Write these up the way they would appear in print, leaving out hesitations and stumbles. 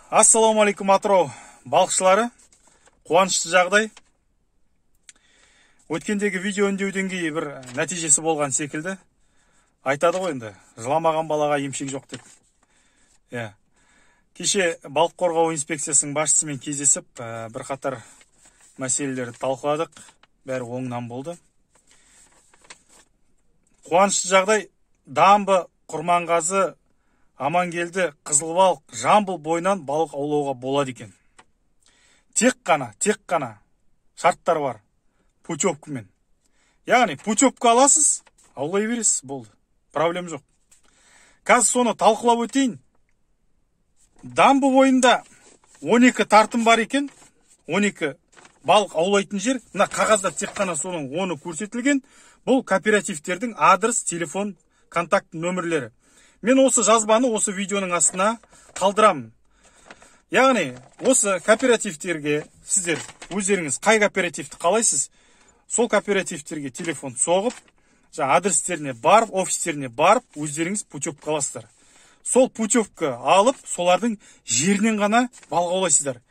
Ассалаумағалейкум Атырау балықшылары. Қуанышты жағдай. Өткендегі видео үндеуден кейін бір нәтижесі болған секілді. Айтады ғой енді, жыламаған балаға емшек жоқ деп. Кеше балық қорғау инспекциясының басшысымен кездесіп, бір қатар мәселелерді талқыладық. Бәрі оңынан болды. Қуанышты жағдай, Дамбы, Құрманғазы, Амангелді, Қызылбалық, Жамбыл бойынан балық аулауға болады екен. Тек қана шарттар бар. Путевкамен. Яғни путевка аласыз, аулай бересіз, болды. Проблем жоқ. Қазір соны талқылап өтейін. Дамбы бойында 12 тартым бар екен. 12 балық аулайтын жер. Мына қағазда тек қана соның 10-ы көрсетілген. Бұл кооперативтердің адрес, телефон, контакт нөмірлері. Мен осы жазбаны осы видеоның астына қалдырамын. Яғни, осы кооперативтерге сіздер өздеріңіз қай кооперативті қалайсыз, сол кооперативтерге телефон соғып, адрестеріне барып, офистеріне барып, өздеріңіз путевка аласыздар. Сол путевка алып, солардың жерінен ғана балық аулайсыздар.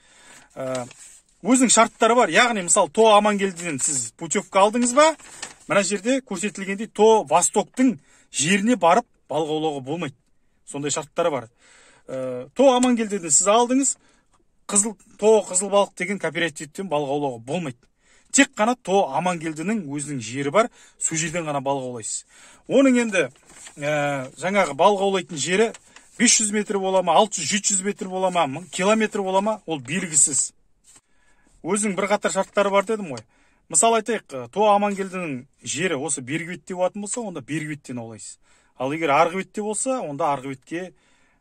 Өзінің шарттары бар. Яғни, мысалы, То Амангелдіден сіз путевка алдыңыз ба? Мына жерде көрсетілгендей То Востоктың жеріне барып балық аулауға болмайды. Сондай шарттары бар. То Амангелдіден сіз алдыңыз, То Қызылбалық деген кооперативтен балық аулауға болмайды. Тек қана То Амангелдінің өзінің жері бар, сол жерден ғана балық аулайсыз. Оның енді жаңағы балық аулайтын жері 500 метр бола ма, 600-700 метр бола ма, 1000 километр бола ма, ол белгісіз. Өзінің бір қатар шарттары бар дедім ғой. Мысалы айтайық, То Амангелдінің жері осы бергі бетте болатын болса, онда бергі беттен аулайсыз. Ал егер арғы бетте болса, онда арғы бетке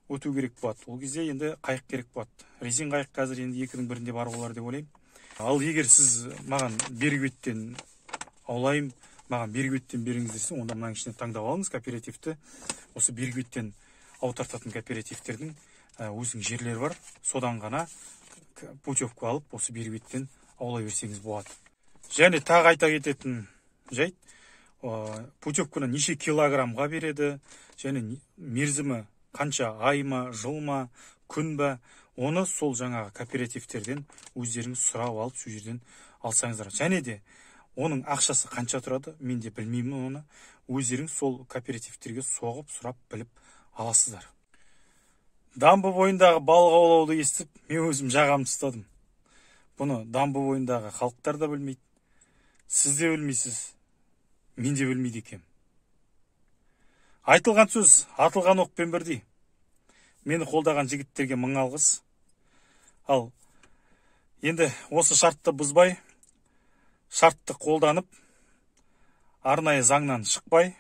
өту керек болады. Ол кезде енді қайық керек болады. Резин қайық қазір енді екінің бірінде бар болар деп ойлаймын. Ал егер сіз маған бергі беттен аулайым, маған бергі беттен беріңіз десе, онда мынаның ішіне таңдап алыңыз кооперативті. Осы бергі беттен аутартатын кооперативтердің өзінің жерлері бар. Содан ғана путевка алып, осы бергі беттен аулай берсеңіз болады. Және тағы айта кететін жайт, путевканы неше килограммға береді, және мерзімі қанша ай ма, жыл ма, күн ба, оны сол жаңағы кооперативтерден өздеріңіз сұрап алып, сол жерден алсаңыздар. Және де оның ақшасы қанша тұрады, мен де білмеймін оны. Өздеріңіз сол кооперативтерге соғып, сұрап, біліп аласыздар. Дамбы бойындағы балық аулауды естіп, мен өзім жағамды ұстадым. Бұны дамбы бойындағы халықтар да білмейді. Сіз де білмейсіз, мен де білмейді екем. Айтылған сөз, атылған оқпен бірдей. Мені қолдаған жігіттерге мың алғыс. Ал енді осы шартты бұзбай, шартты қолданып, арнайы заңнан шықпай,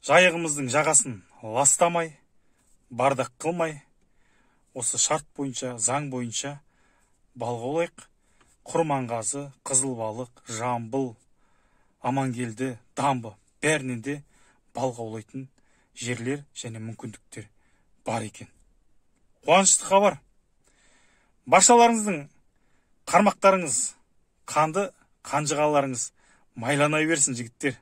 жайығымыздың жағасын ластамай, бардақ қылмай, осы шарт бойынша, заң бойынша балық аулайық. Құрманғазы, Қызылбалық, Жамбыл, Амангелді, Дамбы бәрінен де балық аулайтын жерлер және мүмкіндіктер бар екен. Қуанышты хабар. Баршаларыңыздың қармақтарыңыз қанды, қанжығаларыңыз майланай берсін, жігіттер.